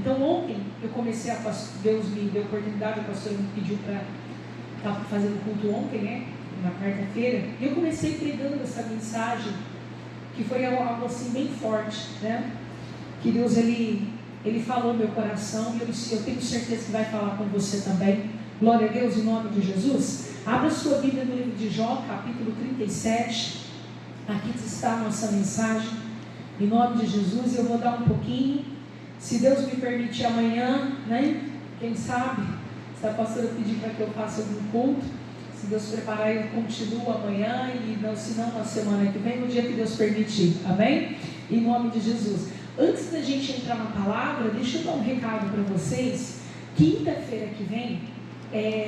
Então ontem eu comecei Deus me deu a oportunidade, o pastor me pediu para estar fazendo culto ontem, né? Na quarta-feira, e eu comecei pregando essa mensagem, que foi algo assim bem forte, né? Que Deus, Ele falou no meu coração, e eu tenho certeza que vai falar com você também. Glória a Deus, em nome de Jesus. Abra sua Bíblia no livro de Jó, capítulo 37. Aqui está a nossa mensagem, em nome de Jesus. Eu vou dar um pouquinho, se Deus me permitir amanhã, né? Quem sabe, se a pastora pedir para que eu faça algum culto, se Deus preparar, eu continuo amanhã, e não, se não, na semana que vem, no dia que Deus permitir, amém? Em nome de Jesus. Antes da gente entrar na palavra, deixa eu dar um recado para vocês. Quinta-feira que vem,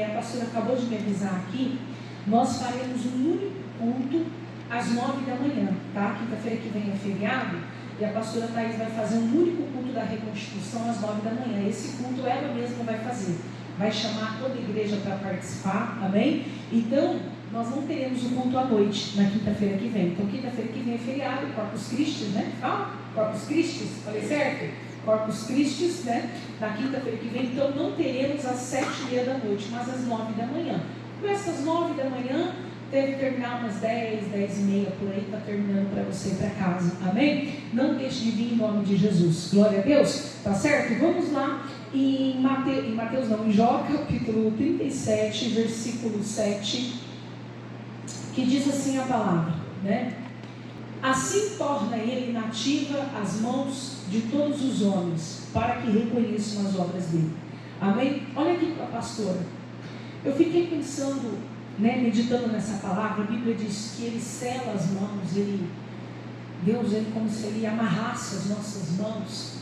a pastora acabou de me avisar aqui, nós faremos um único culto às 9 da manhã, tá? Quinta-feira que vem é feriado, e a pastora Thaís vai fazer um único culto da reconstituição às 9 da manhã. Esse culto ela mesma vai fazer, vai chamar toda a igreja para participar, amém? Então, nós não teremos o culto à noite na quinta-feira que vem. Então, quinta-feira que vem é feriado, Corpus Christi, né? Corpus Christi, falei certo? Corpus Christi, né? Na quinta-feira que vem. Então, não teremos às 7h30 da noite, mas às 9 da manhã. Começa às 9 da manhã, deve terminar umas 10, 10h30 por aí, está terminando para você ir para casa, amém? Não deixe de vir em nome de Jesus, glória a Deus, tá certo? Vamos lá em Jó, capítulo 37, versículo 7, que diz assim a palavra, né? Assim torna ele inativa as mãos de todos os homens, para que reconheçam as obras dele, amém? Olha aqui para a pastora, eu fiquei pensando, né, meditando nessa palavra. A Bíblia diz que ele sela as mãos, Deus, como se ele amarrasse as nossas mãos,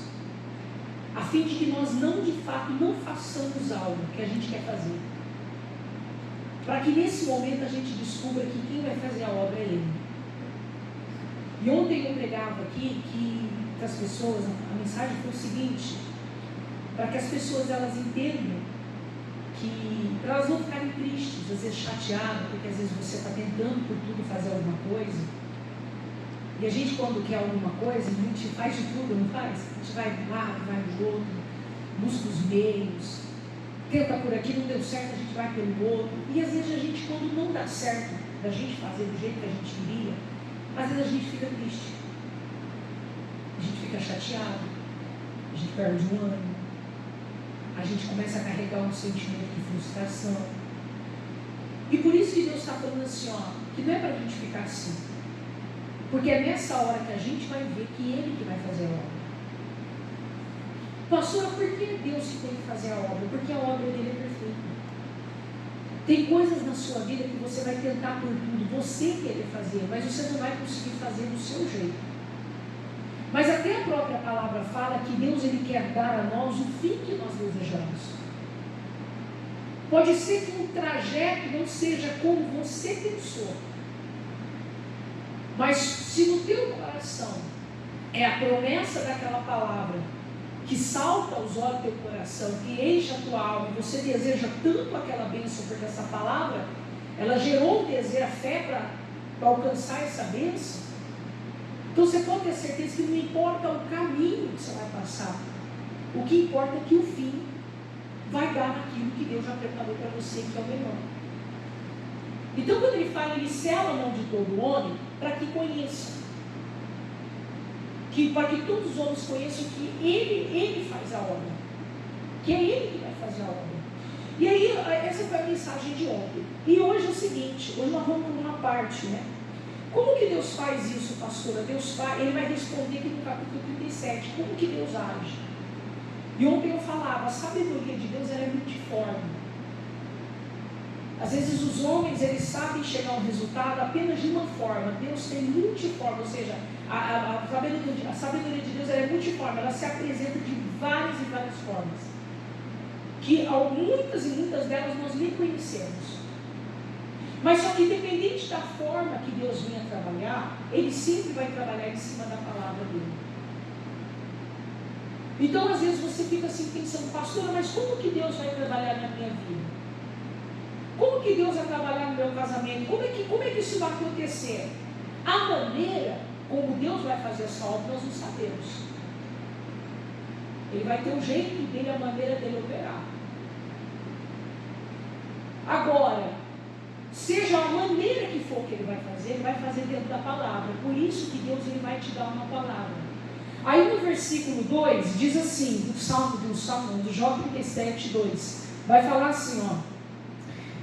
a fim de que nós de fato não façamos algo que a gente quer fazer, para que nesse momento a gente descubra que quem vai fazer a obra é ele. E ontem eu pregava aqui que as pessoas, a mensagem foi o seguinte, para que as pessoas elas entendam, que para elas não ficarem tristes, às vezes chateadas, porque às vezes você está tentando por tudo fazer alguma coisa, e a gente quando quer alguma coisa, a gente faz de tudo, não faz? A gente vai de um lado, vai do outro, busca os meios, tenta por aqui, não deu certo, a gente vai pelo outro, e às vezes a gente, quando não dá certo da gente fazer do jeito que a gente queria, às vezes a gente fica triste, a gente fica chateado, a gente perde o ânimo, a gente começa a carregar um sentimento de frustração. E por isso que Deus está falando assim, que não é para a gente ficar assim, porque é nessa hora que a gente vai ver que Ele que vai fazer a obra. Pastora, por que é Deus que tem que fazer a obra? Porque a obra dele é perfeita. Tem coisas na sua vida que você vai tentar por tudo, você querer fazer, mas você não vai conseguir fazer do seu jeito. Mas até a própria palavra fala que Deus ele quer dar a nós o fim que nós desejamos. Pode ser que um trajeto não seja como você pensou, mas se no teu coração é a promessa daquela palavra que salta aos olhos do teu coração, que enche a tua alma, e você deseja tanto aquela bênção, porque essa palavra ela gerou um desejo, a fé para alcançar essa bênção. Então você pode ter certeza que não importa o caminho que você vai passar, o que importa é que o fim vai dar naquilo que Deus já preparou para você, que é o melhor. Então quando ele fala, ele sela a mão de todo homem, para que conheça, para que todos os homens conheçam que ele faz a obra, que é ele que vai fazer a obra. E aí, essa foi a mensagem de ontem. E hoje é o seguinte, hoje nós vamos para uma parte, né? Como que Deus faz isso, pastora? Ele vai responder aqui no capítulo 37, como que Deus age? E ontem eu falava, a sabedoria de Deus ela é multiforme. Às vezes os homens, eles sabem chegar a um resultado apenas de uma forma. Deus tem multiforme, ou seja, a sabedoria de Deus ela é multiforme, ela se apresenta de várias e várias formas. Que muitas e muitas delas nós nem conhecemos. Mas só que independente da forma que Deus venha trabalhar, Ele sempre vai trabalhar em cima da palavra dEle. Então às vezes você fica assim pensando, pastora, mas como que Deus vai trabalhar na minha vida? Como que Deus vai trabalhar no meu casamento? Como é que isso vai acontecer? A maneira como Deus vai fazer essa obra nós não sabemos. Ele vai ter o jeito dele, a maneira dele operar. Agora, seja a maneira que for que ele vai fazer dentro da palavra. Por isso que Deus ele vai te dar uma palavra. Aí no versículo 2, diz assim, do Jó 37, 2, vai falar assim, ó: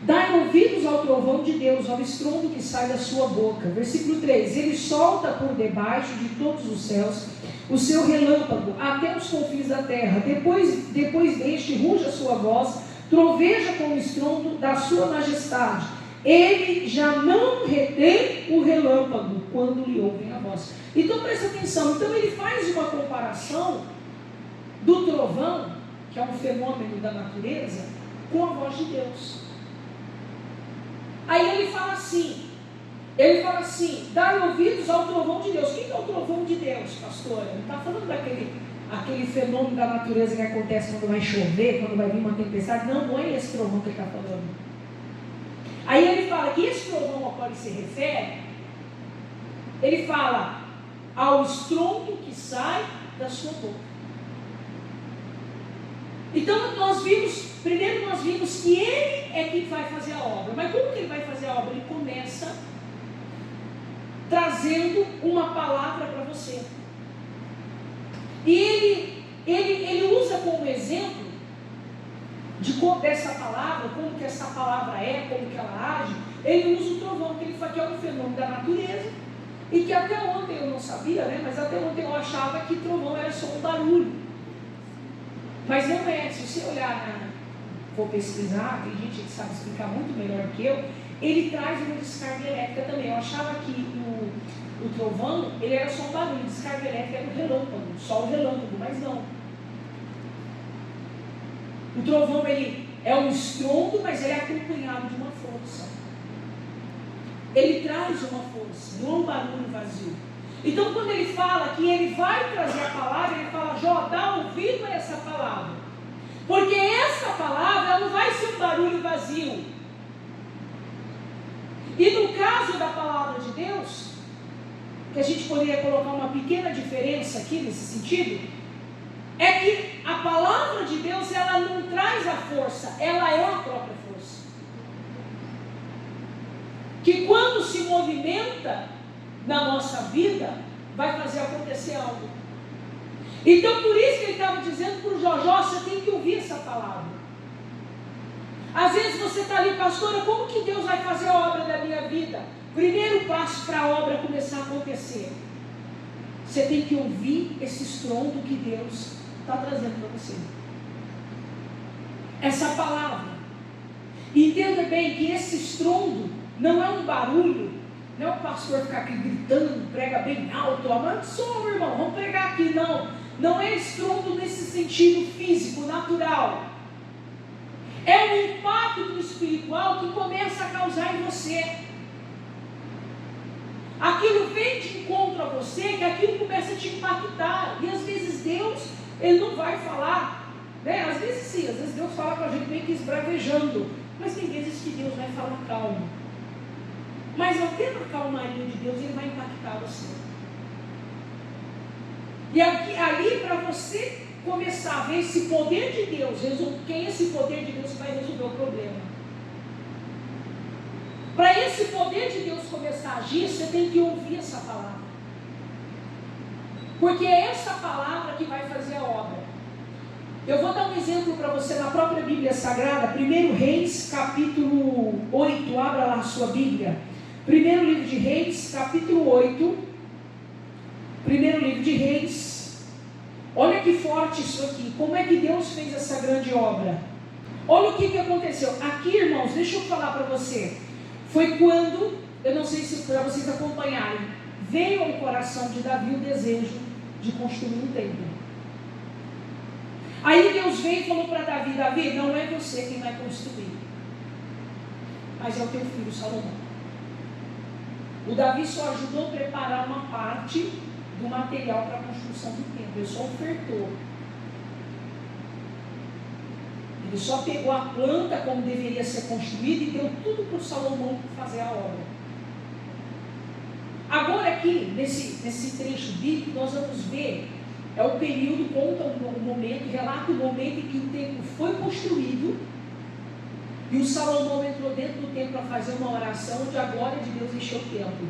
dai ouvidos ao trovão de Deus, ao estrondo que sai da sua boca. Versículo 3, ele solta por debaixo de todos os céus o seu relâmpago, até os confins da terra. Depois deste, ruge a sua voz, troveja com o estrondo da sua majestade. Ele já não retém o relâmpago quando lhe ouvem a voz. Então presta atenção, então ele faz uma comparação do trovão, que é um fenômeno da natureza, com a voz de Deus. Aí ele fala assim, dai ouvidos ao trovão de Deus. O que é o trovão de Deus, pastora? Ele está falando daquele fenômeno da natureza que acontece quando vai chover, quando vai vir uma tempestade. Não é esse trovão que ele está falando. Aí ele fala que esse trovão ao qual ele se refere, ele fala ao estrondo que sai da sua boca. Então primeiro nós vimos que ele é quem vai fazer a obra. Mas como que ele vai fazer a obra? Ele começa trazendo uma palavra para você. E ele usa como exemplo dessa palavra, como que essa palavra é, como que ela age. Ele usa o trovão, que ele fala que é um fenômeno da natureza, e que até ontem eu não sabia, né? Mas até ontem eu achava que trovão era só um barulho. Mas não é. Se você olhar vou pesquisar, tem gente que sabe explicar muito melhor que eu, ele traz uma descarga elétrica também. Eu achava que o trovão, ele era só um barulho, descarga elétrica era o relâmpago, só o relâmpago, mas não. O trovão, ele é um estrondo, mas ele é acompanhado de uma força. Ele traz uma força, não é um barulho vazio. Então, quando ele fala que ele vai trazer a palavra, ele fala: Jó, dá ouvido a essa palavra. Porque essa palavra, ela não vai ser um barulho vazio. E no caso da palavra de Deus, que a gente poderia colocar uma pequena diferença aqui nesse sentido, é que a palavra de Deus, ela não traz a força, ela é a própria força. Que quando se movimenta na nossa vida, vai fazer acontecer algo. Então por isso que ele estava dizendo para o Jó, você tem que ouvir essa palavra. Às vezes você está ali, pastora, como que Deus vai fazer a obra da minha vida? Primeiro passo para a obra começar a acontecer, você tem que ouvir esse estrondo que Deus está trazendo para você. Essa palavra. Entenda bem que esse estrondo não é um barulho, não é o pastor ficar aqui gritando, prega bem alto, abençoa, irmão, vamos pregar aqui, não. Não é estrondo nesse sentido físico, natural. É um impacto espiritual que começa a causar em você. Aquilo vem de encontro a você, que aquilo começa a te impactar. E às vezes Deus, Ele não vai falar, né? Às vezes sim, às vezes Deus fala com a gente meio que esbravejando. Mas tem vezes que Deus vai falar calmo. Mas ao ter a calmaria de Deus, Ele vai impactar você. E ali para você começar a ver esse poder de Deus, quem é esse poder de Deus que vai resolver o problema? Para esse poder de Deus começar a agir, você tem que ouvir essa palavra. Porque é essa palavra que vai fazer a obra. Eu vou dar um exemplo para você na própria Bíblia Sagrada, 1 Reis, capítulo 8, abra lá a sua Bíblia. Primeiro livro de Reis, capítulo 8. Primeiro livro de Reis. Olha que forte isso aqui. Como é que Deus fez essa grande obra? Olha o que aconteceu. Aqui, irmãos, deixa eu falar para você. Foi quando, eu não sei se para vocês acompanharem, veio ao coração de Davi o desejo de construir um templo. Aí Deus veio e falou para Davi: Davi, não é você quem vai construir, mas é o teu filho Salomão. O Davi só ajudou a preparar uma parte do material para a construção do templo. Ele só ofertou. Ele só pegou a planta como deveria ser construída e deu tudo para o Salomão fazer a obra. Agora aqui, nesse trecho bíblico, nós vamos ver É o período, conta o momento, relata o momento em que o templo foi construído e o Salomão entrou dentro do templo para fazer uma oração onde a glória de Deus encheu o templo.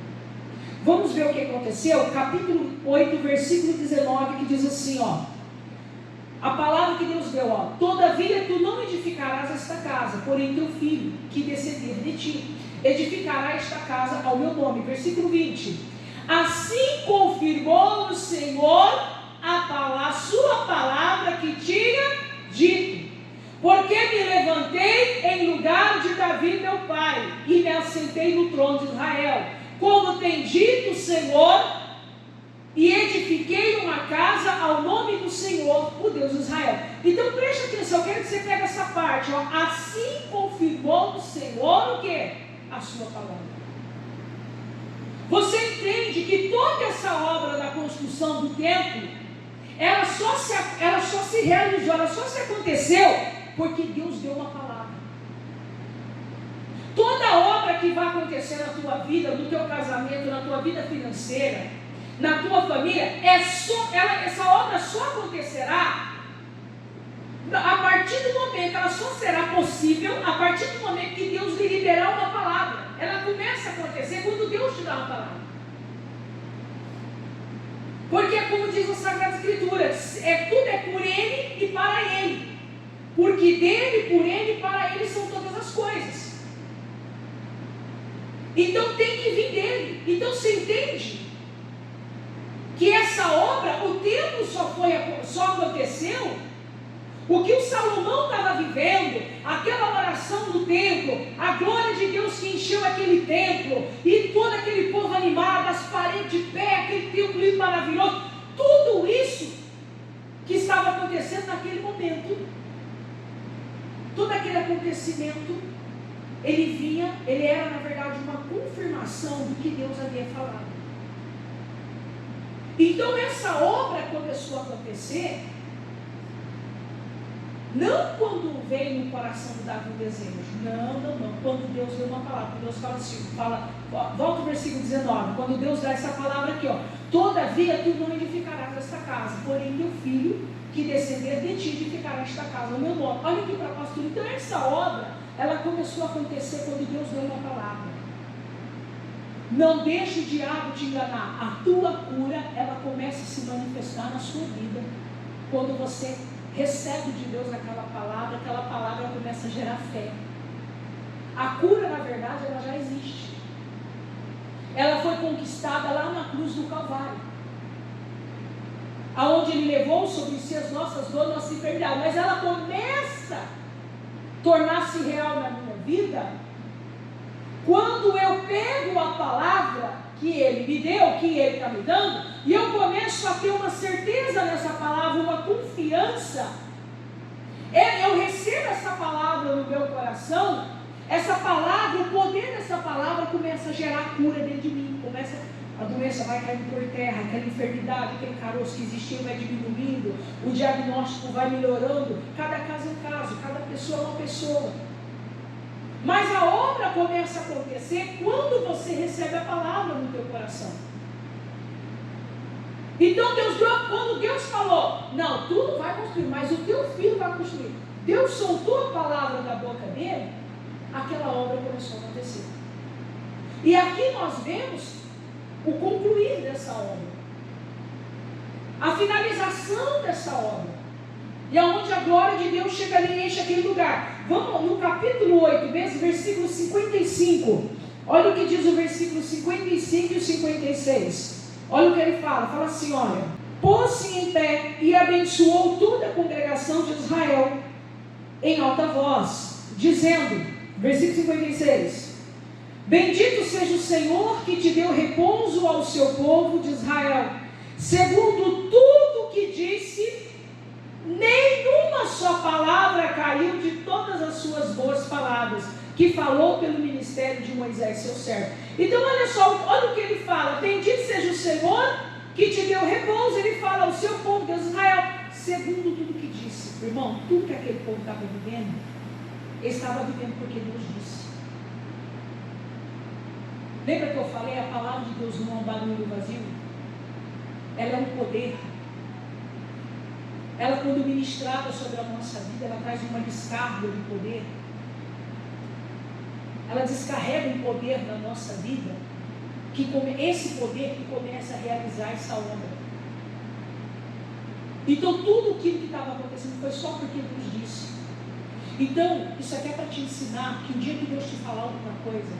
Vamos ver o que aconteceu? Capítulo 8, versículo 19, que diz assim, ó. A palavra que Deus deu, ó. Todavia tu não edificarás esta casa, porém teu filho, que descender de ti, edificará esta casa ao meu nome. Versículo 20. Assim confirmou o Senhor a sua palavra que tinha dito. Porque me levantei em lugar de Davi meu pai, e me assentei no trono de Israel, como tem dito o Senhor, e edifiquei uma casa ao nome do Senhor, o Deus de Israel. Então preste atenção, eu quero que você pegue essa parte, ó. Assim confirmou o Senhor o quê? A sua palavra. Você entende que toda essa obra da construção do templo, ela só se realizou, ela só se aconteceu porque Deus deu uma palavra. Toda obra que vai acontecer na tua vida, no teu casamento, na tua vida financeira, na tua família, essa obra só acontecerá a partir do momento, ela só será possível a partir do momento que Deus lhe liberar uma palavra. Ela começa a acontecer quando Deus te dá uma palavra. Porque, como diz a Sagrada Escritura, tudo é por Ele e para Ele. Porque dele, por Ele e para Ele são todas as coisas. Então tem que vir dele. Então você entende que essa obra, o templo só aconteceu. O que o Salomão estava vivendo, aquela oração do templo, a glória de Deus que encheu aquele templo, e todo aquele povo animado, as paredes de pé, aquele templo lindo, maravilhoso, tudo isso que estava acontecendo naquele momento, todo aquele acontecimento, ele era na verdade uma confirmação do que Deus havia falado. Então essa obra começou a acontecer, não quando veio no coração de Davi o desejo, não, quando Deus deu uma palavra, quando Deus fala assim, volta o versículo 19, quando Deus dá essa palavra aqui, ó, todavia tu não edificarás esta casa, porém teu filho, que descender de ti, edificará esta casa, o meu nome. Olha aqui para pastor, então essa obra, ela começou a acontecer quando Deus deu uma palavra. Não deixe o diabo te enganar, a tua cura, ela começa a se manifestar na sua vida, quando você recebe de Deus aquela palavra começa a gerar fé. A cura, na verdade, ela já existe. Ela foi conquistada lá na cruz do Calvário, aonde Ele levou sobre si as nossas dores, nossa enfermidade. Mas ela começa a tornar-se real na minha vida quando eu pego a palavra que Ele me deu, que Ele está me dando, e eu começo a ter uma certeza nessa palavra, uma confiança. Eu recebo essa palavra no meu coração, essa palavra, o poder dessa palavra começa a gerar cura dentro de mim, a doença vai caindo por terra, aquela enfermidade, aquele caroço que existia vai diminuindo, o diagnóstico vai melhorando, cada caso é um caso, cada pessoa é uma pessoa. Mas a obra começa a acontecer quando você recebe a palavra no teu coração. Então quando Deus falou, não, tu não vai construir, mas o teu filho vai construir. Deus soltou a palavra da boca dele, aquela obra começou a acontecer. E aqui nós vemos o concluir dessa obra, a finalização dessa obra. E aonde a glória de Deus chega ali e enche aquele lugar. Vamos no capítulo 8, versículo 55. Olha o que diz o versículo 55 e o 56. Olha o que ele fala. Fala assim, olha. Pôs-se em pé e abençoou toda a congregação de Israel em alta voz, dizendo, versículo 56. Bendito seja o Senhor que te deu repouso ao seu povo de Israel, segundo tudo que disse. Nenhuma só palavra caiu de todas as suas boas palavras que falou pelo ministério de Moisés, seu servo. Então olha só, olha o que ele fala. Bendito seja o Senhor que te deu repouso. Ele fala ao seu povo de Israel, segundo tudo que disse. Irmão, tudo que aquele povo estava vivendo, ele estava vivendo porque Deus disse. Lembra que eu falei, a palavra de Deus não é um barulho vazio? Ela é um poder. ela, quando ministrada sobre a nossa vida, ela traz uma descarga de poder. Ela descarrega um poder na nossa vida, esse poder que começa a realizar essa obra. Então, tudo aquilo que estava acontecendo foi só porque Deus disse. Então, isso aqui é para te ensinar que o dia que Deus te falar alguma coisa,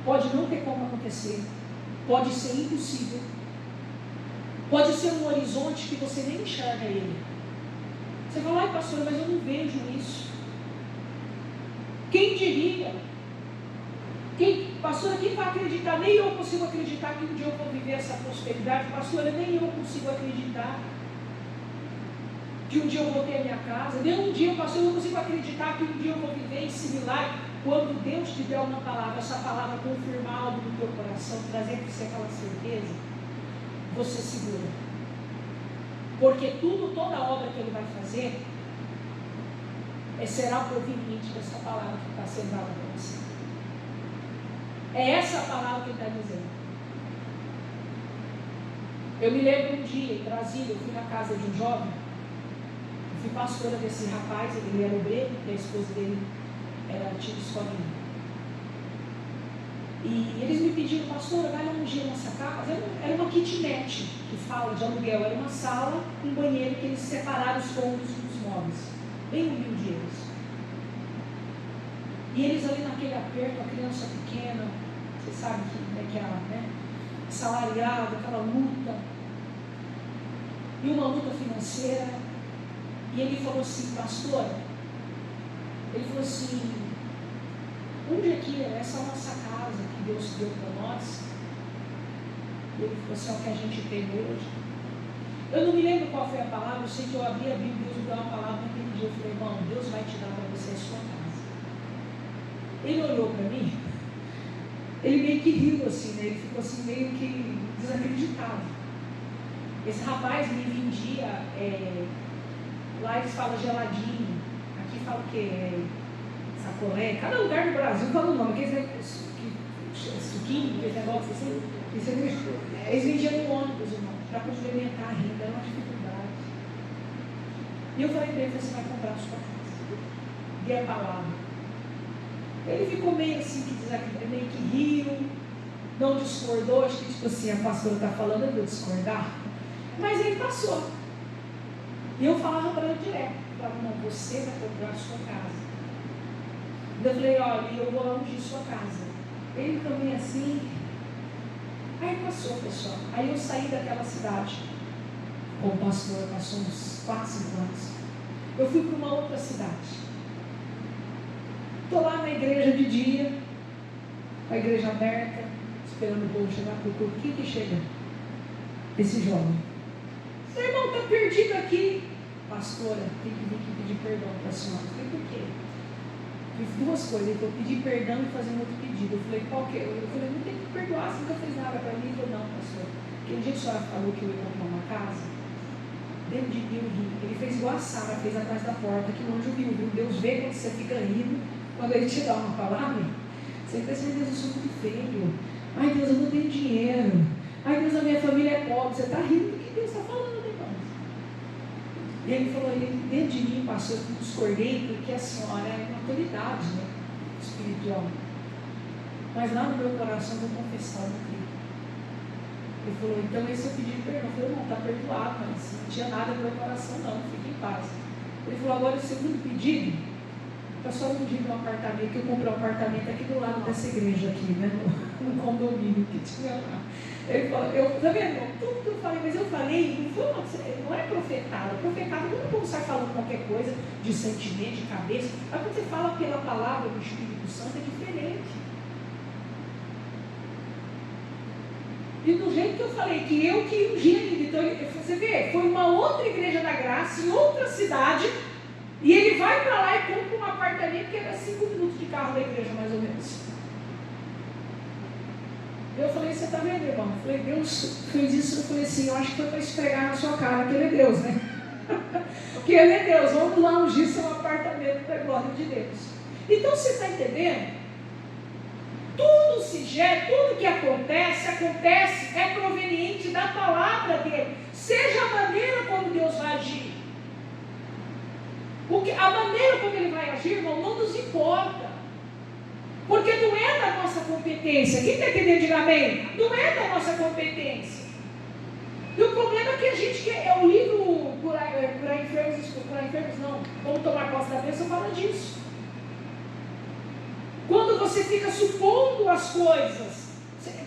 pode não ter como acontecer, pode ser impossível, pode ser um horizonte que você nem enxerga ele. Você fala, ai pastor, mas eu não vejo isso. Quem diria? Pastora, quem vai acreditar? Nem eu consigo acreditar que um dia eu vou viver essa prosperidade. Pastora, nem eu consigo acreditar que um dia eu vou ter a minha casa. Nem um dia, pastor, eu não consigo acreditar que um dia eu vou viver esse milagre. Quando Deus te der uma palavra, essa palavra confirmar algo no teu coração, trazer para você aquela certeza, você segura. Porque toda obra que Ele vai fazer, será proveniente dessa palavra que está sendo dada para você. É essa a palavra que Ele está dizendo. Eu me lembro um dia em Brasília, eu fui na casa de um jovem, eu fui pastora desse rapaz, ele era obreiro, e a esposa dele tinha escolinha. E eles me pediram, pastora, vai lá um dia nessa casa. Era uma kitnet, que fala de aluguel, era uma sala, um banheiro que eles separaram os cômodos dos móveis. Bem humilde eles. E eles ali naquele aperto, a criança pequena, você sabe que é né? Salariado, aquela luta, e uma luta financeira. E ele falou assim, pastora, ele falou assim, onde aqui é essa nossa casa que Deus deu para nós? E ele falou assim, é o que a gente tem hoje. Eu não me lembro qual foi a palavra, eu sei que eu abri a Bíblia e Deus me deu uma palavra naquele dia. Eu falei, irmão, Deus vai te dar para você a sua casa. Ele olhou para mim, ele meio que riu assim, né? Ele ficou assim meio que desacreditado. Esse rapaz me vendia, lá eles falam geladinho, aqui fala o quê? Sacolé, cada lugar do Brasil fala o nome, aqueles suquinho, aqueles negócios assim, eles vendiam no ônibus, irmão, para complementar a renda, era uma dificuldade. E eu falei para ele, você vai comprar a sua casa. Dê a palavra. Ele ficou meio assim, que desacreditou, meio que riu, não discordou, acho que tipo assim, a pastora está falando, eu vou discordar. Mas ele passou. E eu falava para ele direto, eu falava, não, você vai comprar a sua casa. Eu falei, olha, eu vou lá ungir sua casa. Ele também assim. Aí passou, pessoal. Aí eu saí daquela cidade com o pastor, passou uns 4, 5 anos. Eu fui para uma outra cidade. Estou lá na igreja de dia, a igreja aberta, esperando o povo chegar para o culto. Quem que chega? Esse jovem. Seu irmão está perdido aqui. Pastora, tem que vir aqui pedir perdão para a senhora. Eu falei, por quê? Fiz 2 coisas. Ele falou, pedir perdão e fazer um outro pedido. Eu falei, qual que é? Eu falei, não tem que perdoar, você nunca fez nada para mim. Ele falou, não, pastor. Aquele dia que a senhora falou que eu ia comprar uma casa, dentro de mim eu ri. Ele fez igual a Sara fez atrás da porta, que o anjo viu. Deus vê quando você fica rindo. Quando ele te dá uma palavra, você pensa, Deus, eu sou muito feio. Ai, Deus, eu não tenho dinheiro. Ai, Deus, a minha família é pobre. Você está rindo do que Deus está falando, irmãos. E ele falou, dentro de mim, pastor, eu discordei, porque a senhora é uma autoridade, né, espiritual. Mas lá no meu coração eu vou confessar, no Cristo. Ele falou, então esse eu pedi perdão. Eu falei, não, está perdoado, mas não tinha nada no meu coração, não, fique em paz. Ele falou, agora o segundo pedido, está só um dia no apartamento, que eu comprei um apartamento aqui do lado dessa igreja aqui, né, no condomínio que tinha lá. Ele falou, tá vendo, tudo que eu falei, mas eu falei, não é profetado. Profetado não sai falando qualquer coisa de sentimento, de cabeça. Mas quando você fala pela palavra do Espírito Santo é diferente. E do jeito que eu falei, que eu que ungi ainda, então você vê, foi uma outra igreja da graça, em outra cidade, e ele vai para lá e compra um apartamento que era 5 minutos de carro da igreja, mais ou menos. Eu falei, você está vendo, irmão? Eu falei, Deus fez isso. Eu falei assim, eu acho que foi para esfregar na sua cara que Ele é Deus, né? Porque Ele é Deus, vamos lá ungir seu apartamento para a glória de Deus. Então você está entendendo? Tudo que acontece é proveniente da palavra dele. seja a maneira como Deus vai agir. A maneira como Ele vai agir, irmão, não nos importa. Porque não é da nossa competência. Quem está entendendo, diga amém. Não é da nossa competência. E o problema é que a gente quer. É o livro Curar Enfermos não. Como tomar posse da bênção fala disso. Quando você fica supondo as coisas,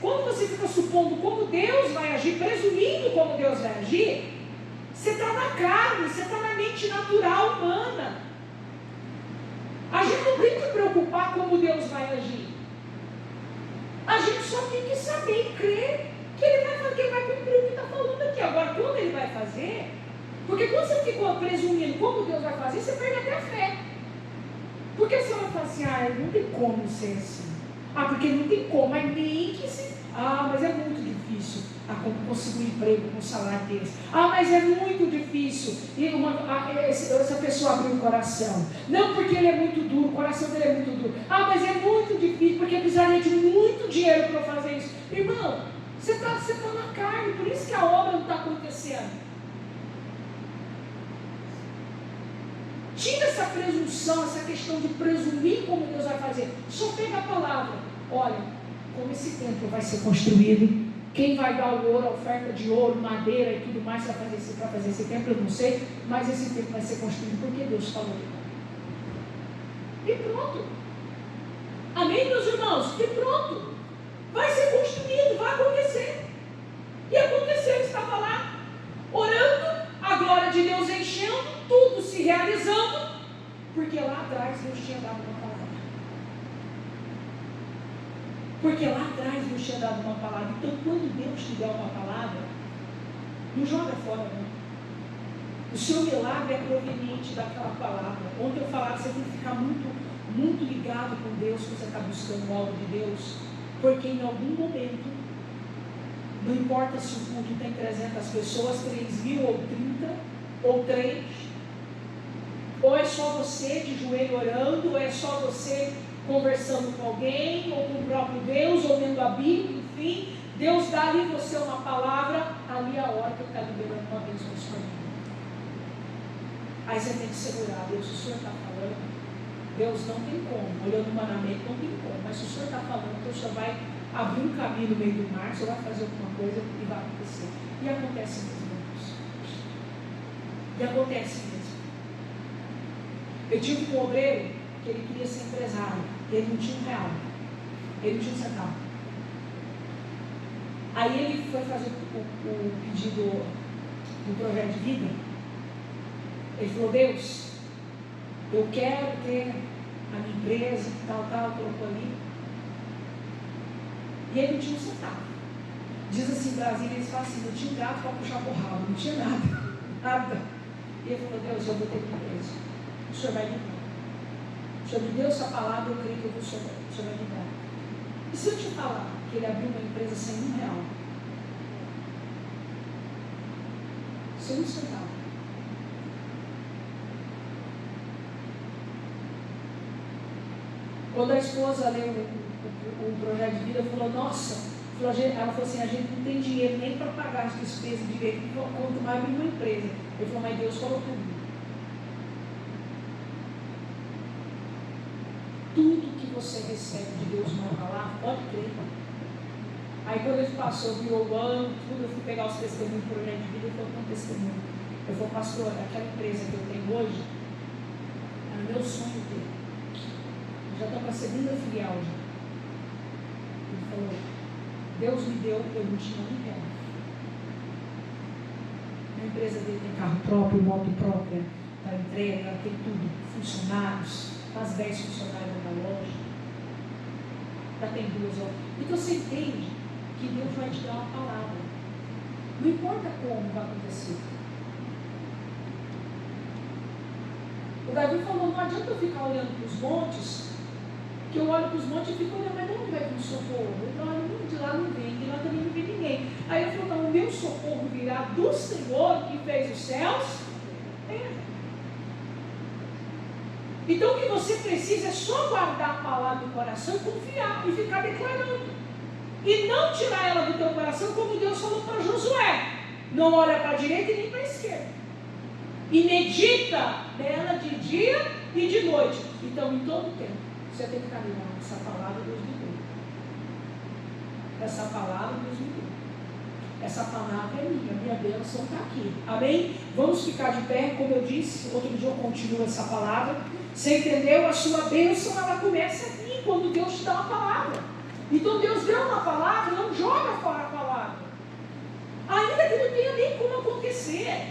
quando você fica supondo como Deus vai agir, presumindo como Deus vai agir, você está na carne, você está na mente natural humana. A gente não tem que preocupar como Deus vai agir. A gente só tem que saber e crer que Ele vai fazer, que Ele vai cumprir o que está falando aqui. Agora, quando Ele vai fazer, porque quando você ficou presumindo como Deus vai fazer, você perde até a fé. Porque você vai falar assim, não tem como ser assim. Porque não tem como, mas nem que se... mas é muito difícil. Como conseguir um emprego com um salário deles. Mas é muito difícil. E essa pessoa abriu o coração. Não porque ele é muito duro, o coração dele é muito duro. Mas é muito difícil, porque precisaria de muito dinheiro para fazer isso. Irmão, você está na carne, por isso que a obra não está acontecendo. Tira essa presunção, essa questão de presumir como Deus vai fazer. Só pega a palavra. Olha, como esse templo vai ser construído, quem vai dar o ouro, a oferta de ouro, madeira e tudo mais para fazer esse templo, eu não sei, mas esse templo vai ser construído porque Deus falou. E pronto. Amém, meus irmãos? E pronto. Vai ser construído, vai acontecer. E aconteceu, ele estava lá, orando, a glória de Deus enchendo, tudo se realizando, porque lá atrás Deus tinha dado uma palavra. Porque lá atrás Deus tinha dado uma palavra. Então, quando Deus te der uma palavra, não joga fora, não. O seu milagre é proveniente daquela palavra. Ontem eu falava que você tem que ficar muito, muito ligado com Deus quando você está buscando algo de Deus, porque em algum momento, não importa se o culto tem 300 pessoas, 3.000 ou 30, ou 3, ou é só você de joelho orando, ou é só você conversando com alguém, ou com o próprio Deus, ou lendo a Bíblia, enfim, Deus dá ali você uma palavra, ali a hora que Ele está liberando uma bênção na sua vida. Aí você tem que segurar, Deus, o Senhor está falando, Deus não tem como, olhando humanamente não tem como, mas se o Senhor está falando, então o Senhor vai abrir um caminho no meio do mar, o Senhor vai fazer alguma coisa e vai acontecer. E acontece mesmo, irmãos. E acontece mesmo. Eu tive um obreiro que ele queria ser empresário, ele não tinha R$1, ele não tinha R$1. Aí ele foi fazer o pedido do projeto de vida. Ele falou, Deus, eu quero ter a minha empresa, tal, colocou ali. E ele não tinha R$1. Diz assim, em Brasília, eles falam assim, não tinha um gato para puxar o rabo, não tinha nada. E ele falou, Deus, eu vou ter minha empresa. O Senhor vai me dar. O Senhor me deu essa palavra, eu creio que o Senhor vai me dar. E se eu te falar que ele abriu uma empresa sem R$1? Sem R$1. Quando a esposa leu o projeto de vida, falou, nossa, ela falou assim, a gente não tem dinheiro nem para pagar as despesas de direito, quanto mais abrir uma empresa. Ele falou, mas Deus falou comigo. Tudo que você recebe de Deus numa palavra, pode crer. Aí quando ele passou, virou o ano, tudo, eu fui pegar os testemunhos do projeto de vida, ele falou, um testemunho. Eu falei, pastor, aquela empresa que eu tenho hoje, era o meu sonho ter. Já estou para a segunda filial já. Ele falou, Deus me deu, eu não tinha R$1. A empresa dele tem carro próprio, moto própria, para entrega, tem tudo, funcionários, faz 10 funcionários na loja, já tem 2 horas. Então você entende que Deus vai te dar uma palavra. Não importa como vai acontecer. O Davi falou, não adianta eu ficar olhando para os montes, que eu olho para os montes e fico olhando, mas de onde vai vir o socorro? Eu olho, de lá não vem, de lá também não vem ninguém. Aí ele falou, não, o meu socorro virá do Senhor que fez os céus. Então o que você precisa é só guardar a palavra no coração e confiar, e ficar declarando. E não tirar ela do teu coração, como Deus falou para Josué. Não olha para a direita e nem para a esquerda. E medita nela de dia e de noite. Então, em todo tempo, você tem que estar ali, essa palavra Deus me deu. Essa palavra Deus me deu. Essa palavra é minha bênção está aqui. Amém? Vamos ficar de pé, como eu disse, outro dia eu continuo essa palavra. Você entendeu? A sua bênção, ela começa aqui, quando Deus te dá uma palavra. Então Deus deu uma palavra, não joga fora a palavra. Ainda que não tenha nem como acontecer.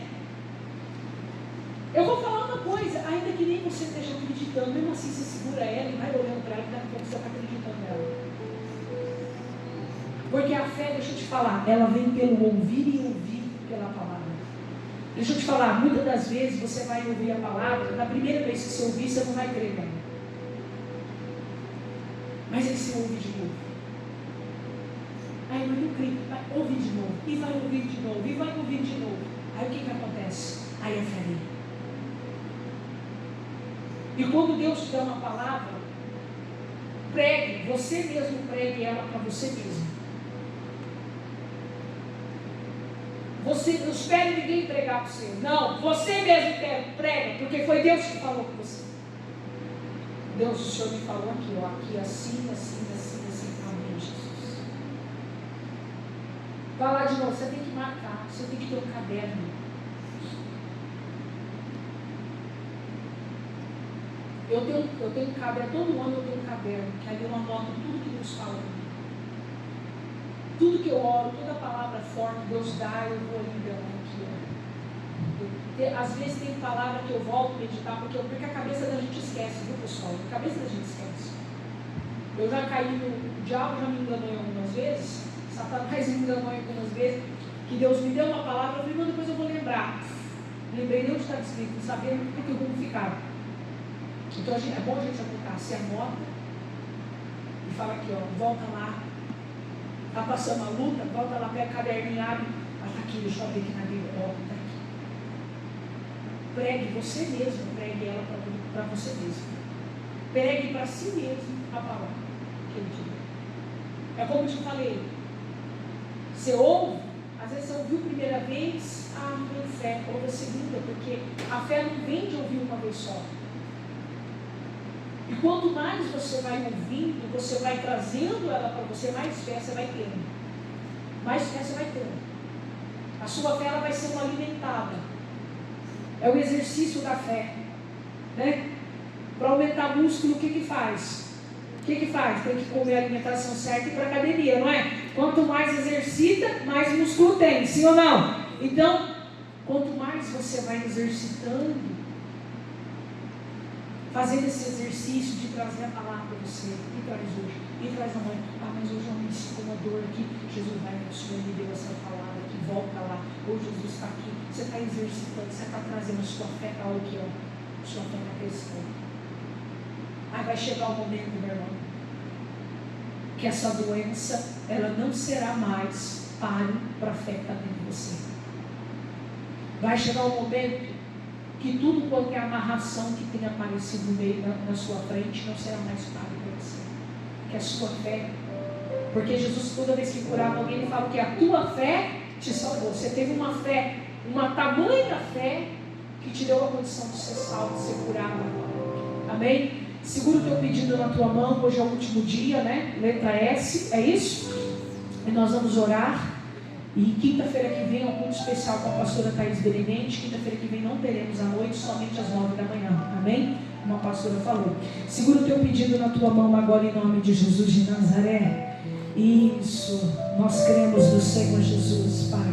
Eu vou falar uma coisa, ainda que nem você esteja acreditando, mesmo assim você segura ela e vai olhando para ela e daqui a pouco você está acreditando nela. Porque a fé, deixa eu te falar, ela vem pelo ouvir e ouvir pela palavra. Deixa eu te falar, muitas das vezes você vai ouvir a palavra, na primeira vez que você ouvir, você não vai crer nela. Mas aí você ouve de novo. Aí eu não creio, vai ouvir de novo, e vai ouvir de novo, e vai ouvir de novo. Aí o que acontece? Aí a fé vem. E quando Deus te dá uma palavra, pregue, você mesmo pregue ela para você mesmo. Você não espere ninguém pregar para você. Não, você mesmo prega, porque foi Deus que falou com você. Deus, o Senhor me falou aqui, ó, aqui assim, assim, assim, assim. Amém, Jesus. Falar de novo, você tem que marcar, você tem que ter um caderno. Eu tenho um caderno, todo ano eu tenho um caderno, que ali eu anoto tudo que Deus fala. Tudo que eu oro, toda palavra forte que Deus dá, eu vou lembrando aqui. Às vezes tem palavra que eu volto a meditar, porque a cabeça da gente esquece, viu pessoal? A cabeça da gente esquece. Eu já caí o diabo já me enganou algumas vezes, Satanás me enganou algumas vezes, que Deus me deu uma palavra, eu falei, mas depois eu vou lembrar. Lembrei nem onde está escrito, sabendo porque eu vou ficar. Então é bom a gente apontar, se anota e fala aqui, ó, volta lá. Está passando a luta, volta lá, pega o caderninho, abre. Ah, está aqui, deixa eu abrir aqui na Bíblia. Ó, está aqui. Pregue você mesmo, pregue ela para você mesmo. Pregue para si mesmo a palavra que ele te deu. É como eu te falei. Você ouve, às vezes você ouviu a primeira vez, não tem fé. Ouve a segunda, porque a fé não vem de ouvir uma vez só. E quanto mais você vai ouvindo, você vai trazendo ela para você, mais fé você vai tendo. Mais fé você vai tendo. A sua fé ela vai sendo alimentada. É o exercício da fé. Né? Para aumentar músculo, o que faz? O que faz? Tem que comer a alimentação certa e ir para a academia, não é? Quanto mais exercita, mais músculo tem, sim ou não? Então, quanto mais você vai exercitando, fazendo esse exercício de trazer a palavra para você, e traz hoje, e traz amanhã. Mas hoje eu me sinto uma dor aqui. Jesus vai, o Senhor me deu essa palavra aqui, volta lá. Hoje Jesus está aqui, você está exercitando, você está trazendo a sua fé para aqui, ó. A sua fé na questão. Aí vai chegar o momento, meu irmão, que essa doença, ela não será mais páreo para a fé que está dentro de você. Vai chegar o momento que tudo quanto é amarração que tem aparecido no meio na sua frente não será mais páreo para você. Que a sua fé, porque Jesus toda vez que curava alguém, ele fala que a tua fé te salvou. Você teve uma fé, uma tamanha fé que te deu a condição de ser salvo, de ser curado agora. Amém? Segura o teu pedido na tua mão, hoje é o último dia, né? Letra S, é isso? E nós vamos orar. E quinta-feira que vem é um culto especial com a pastora Thaís Benemente. Quinta-feira que vem não teremos à noite, somente às 9 da manhã. Amém? Como a pastora falou. Segura o teu pedido na tua mão agora em nome de Jesus de Nazaré. Isso, nós cremos no Senhor Jesus, Pai.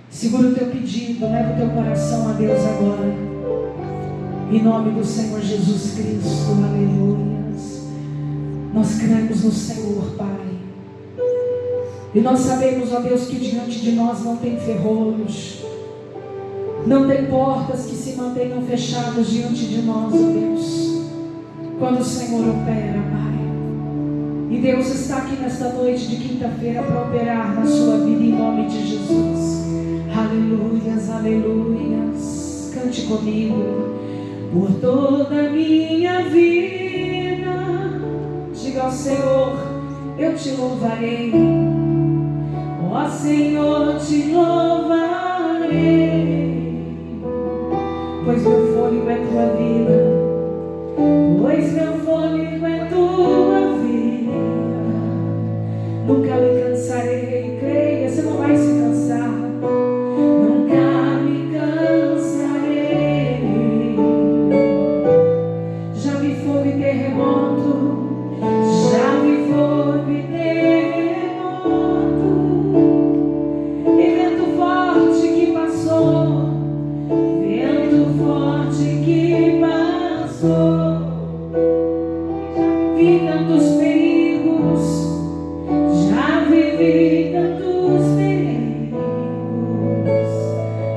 Segura o teu pedido, leva o teu coração a Deus agora. Em nome do Senhor Jesus Cristo, aleluias. Nós cremos no Senhor, Pai. E nós sabemos, ó Deus, que diante de nós não tem ferrolhos, não tem portas que se mantenham fechadas diante de nós, ó Deus, quando o Senhor opera, Pai. E Deus está aqui nesta noite de quinta-feira para operar na sua vida em nome de Jesus. Aleluias, aleluias. Cante comigo. Por toda a minha vida, diga ao Senhor, eu te louvarei. Ó Senhor, te louvarei. Pois meu fôlego é tua vida, pois meu fôlego é tua vida. Nunca me cansarei, creia, você não vai se cansar. Nunca me cansarei. Já vi fogo e terremoto, já vi fogo e terremoto, e vento forte que passou, vento forte que passou. Vi tantos perigos, já vivi tantos perigos,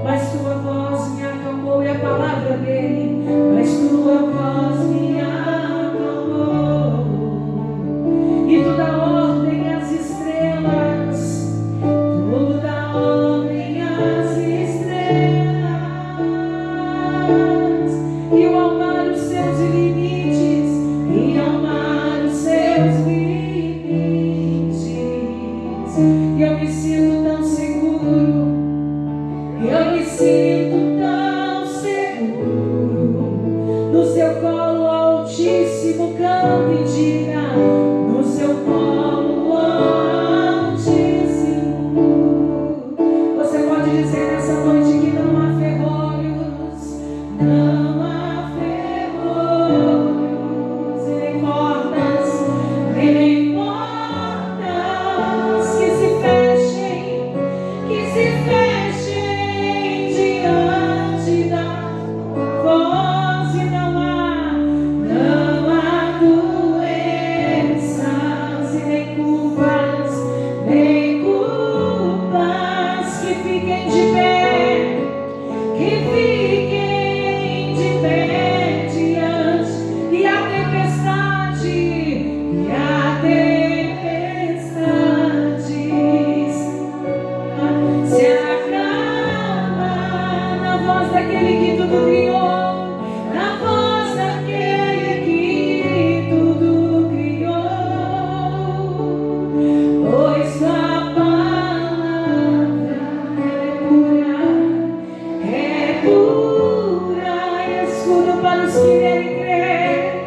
mas tua voz me acalmou, e a palavra dele, mas tua voz me acalmou. E tu dá ordem às estrelas, tu dá ordem às estrelas, e ao mar os seus limites, e ao mar os seus limites. E eu me sinto tão seguro, eu me sinto tão seguro. No seu colo altíssimo, cante e diga, no seu colo altíssimo. Você pode dizer nessa noite que não há ferrolhos, não há ferrolhos, e nem portas que se fechem diante da voz, e não há doenças e nem culpas que fiquem de pé, diante, e a tempestade se acalma na voz daquele que tudo criou, na voz daquele que tudo criou. Pois tua palavra é pura, escudo para os que nele crê,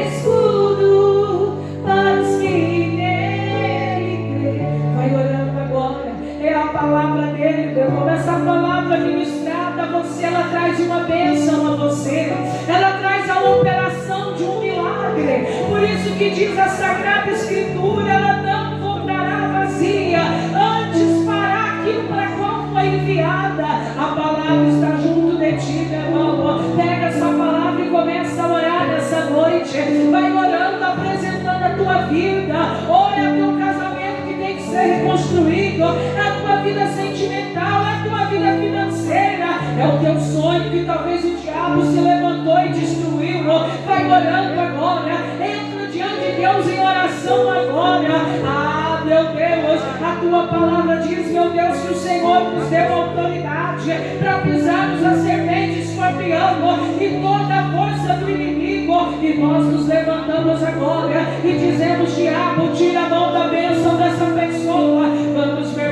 escudo para os que nele crê. Vai orando agora, é a palavra dele. Como essa palavra ministrada a você, ela traz uma bênção a você, ela traz a operação de um milagre. Por isso que diz a Sagrada Escritura, ela não voltará vazia, antes fará aquilo para qual foi enviada. A palavra está junto de ti, meu irmão. Pega essa palavra e começa a orar nessa noite. Vai orando, apresentando a tua vida. Ora teu casamento que tem que ser reconstruído, a tua vida sentimental, a tua vida financeira, é o teu sonho que talvez o diabo se levantou e destruiu. Vai orando agora, entra diante de Deus em oração agora. Ah, meu Deus, a tua palavra diz, meu Deus, que o Senhor nos deu autoridade para pisarmos a serpente, escorpião e toda a força do inimigo. E nós nos levantamos agora e dizemos, diabo, tira a mão da bênção dessa pessoa. Vamos, meu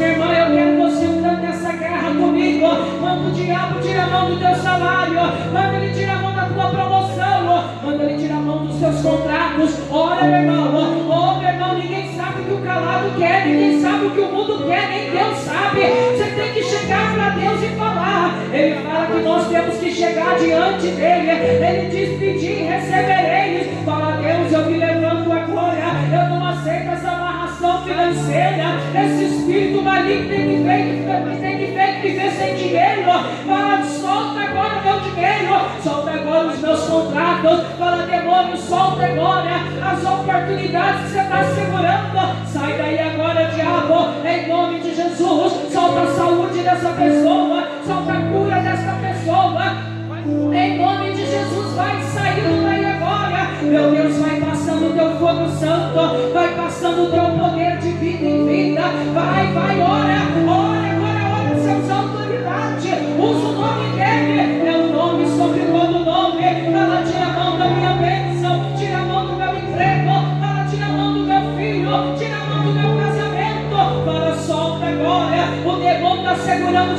irmão, eu quero você entrando nessa guerra comigo. Manda o diabo tirar a mão do teu salário, manda ele tirar a mão da tua promoção, manda ele tirar a mão dos teus contratos. Ora, meu irmão, ninguém sabe o que o calado quer, ninguém sabe o que o mundo quer, nem Deus sabe. Você tem que chegar para Deus e falar. Ele fala que nós temos que chegar diante dele. Ele diz, pedir e recebereis. Fala, Deus, eu me levanto agora, eu não aceito essa amarração financeira, esse espírito maligno tem que viver sem dinheiro. Fala, solta agora meu dinheiro, solta agora os meus contratos. Fala, demônio, solta agora as oportunidades que você está segurando. Sai daí agora, diabo, em nome de Jesus. Solta a saúde dessa pessoa, solta a cura dessa pessoa. Em nome de Jesus, vai saindo daí agora. Meu Deus, vai passando o teu fogo santo, vai passando o teu poder de vida em vida. Vai, ora agora, seus autoridades. Usa o nome dele, é o nome sobre todo nome. Ela tira a mão da minha bênção, tira a mão do meu emprego, ela tira a mão do meu filho, tira a mão do meu casamento. Fala, solta agora. O demônio está segurando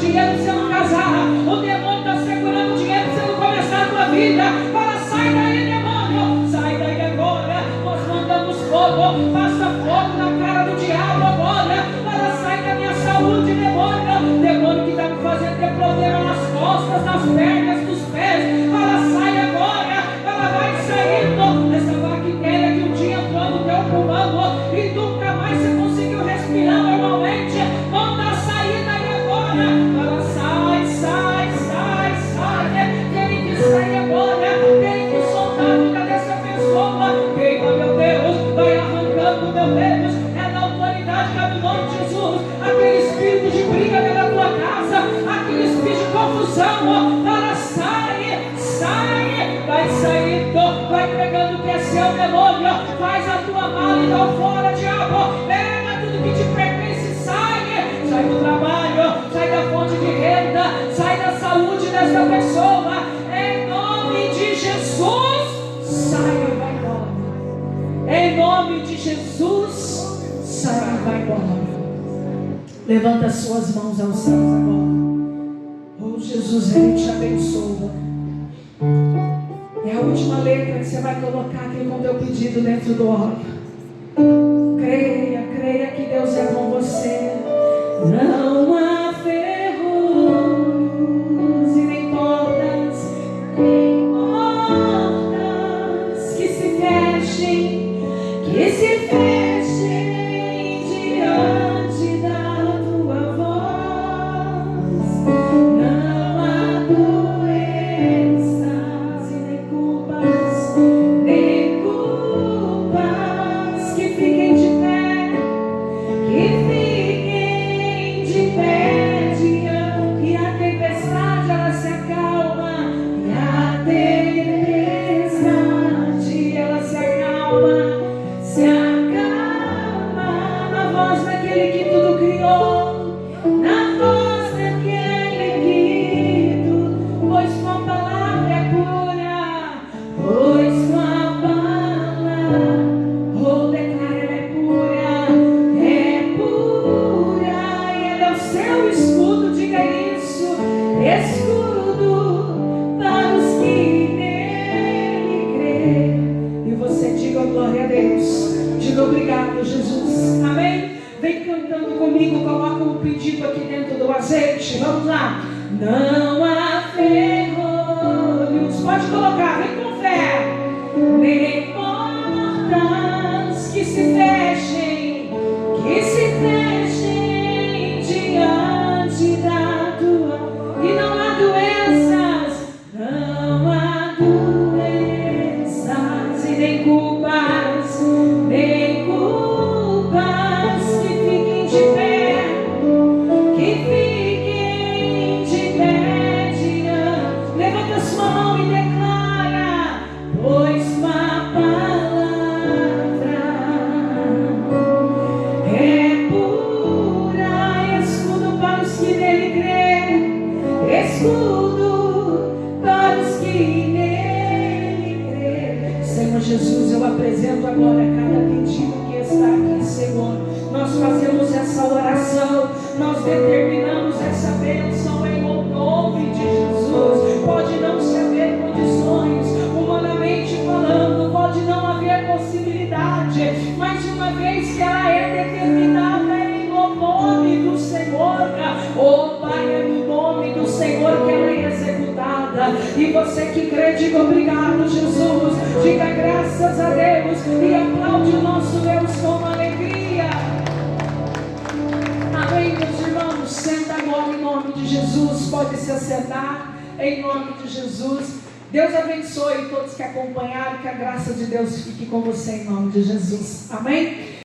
vida. Fala, sai daí, demônio, sai daí agora. Nós mandamos fogo, passa fogo na cara do diabo agora. Fala, sai da minha saúde, demônio. Demônio que está me fazendo ter problema nas costas, nas pernas, nos pés. Fala, sai agora. Ela vai saindo dessa bactéria que um dia entrou no teu pulmão e nunca mais você conseguiu respirar normalmente. Manda sair daí agora. Fala, sai, sai, sai, sai. Tem que sair agora. Tem que soltar a vida dessa pessoa. Queima, meu Deus. Vai arrancando, meu Deus. É na autoridade que é no nome de Jesus. Aquele espírito de briga dentro da tua casa, aquele espírito de confusão. Fala, sai, sai. Vai saindo, vai pegando o que é seu, demônio. Faz a tua mala e dá fora, diabo. Pega tudo que te pertence, sai. Sai do trabalho, sai da fonte de renda, sai da saúde dessa pessoa. Em nome de Jesus, sai e vai embora. Em nome de Jesus, sai e vai embora. Levanta as suas mãos aos céus agora. Oh Jesus, Ele te abençoa. É a última letra que você vai colocar aqui com o teu pedido dentro do óleo. Creia, creia que Deus é com você. Não há ferrolhos e nem portas que se fechem, diante da tua voz. Não há doenças e nem culpas que fiquem de pé, e a tempestade ela se acalma, e a tempestade ela se acalma na voz daquele que tudo criou, na voz daquele que tudo, pois tua palavra é pura, pois tua palavra, oh, declara, ela é pura, e ela é o seu escudo, diga isso, escudo para os que nele crêem. E você diga glória a Deus, diga obrigado, Jesus, amém? Vem cantando comigo, coloca um pedido aqui dentro do azeite, vamos lá. Não há ferrolhos, pode colocar, vem com fé, nem portas que se fechem, diante da tua, e não há doenças, e nem culpas que fiquem de pé, diante. Levanta sua mão e declara, pois tua palavra é pura, escudo para os que nele creem, escudo para os que nele creem. Senhor Jesus, eu apresento agora cada pedido que está aqui, Senhor. Nós fazemos essa oração, nós determinamos essa bênção em nome de Jesus. Pode não se haver condições, humanamente falando, pode não haver possibilidade, mas uma vez que ela é determinada em nome do Senhor, oh Pai, é no nome do Senhor que ela é executada. E você que crê, diga obrigado, Jesus, diga graças a Deus e aplaude o nosso Deus com alegria. Amém, meus irmãos, senta agora em nome de Jesus, pode se assentar em nome de Jesus. Deus abençoe todos que acompanharam, que a graça de Deus fique com você em nome de Jesus, amém?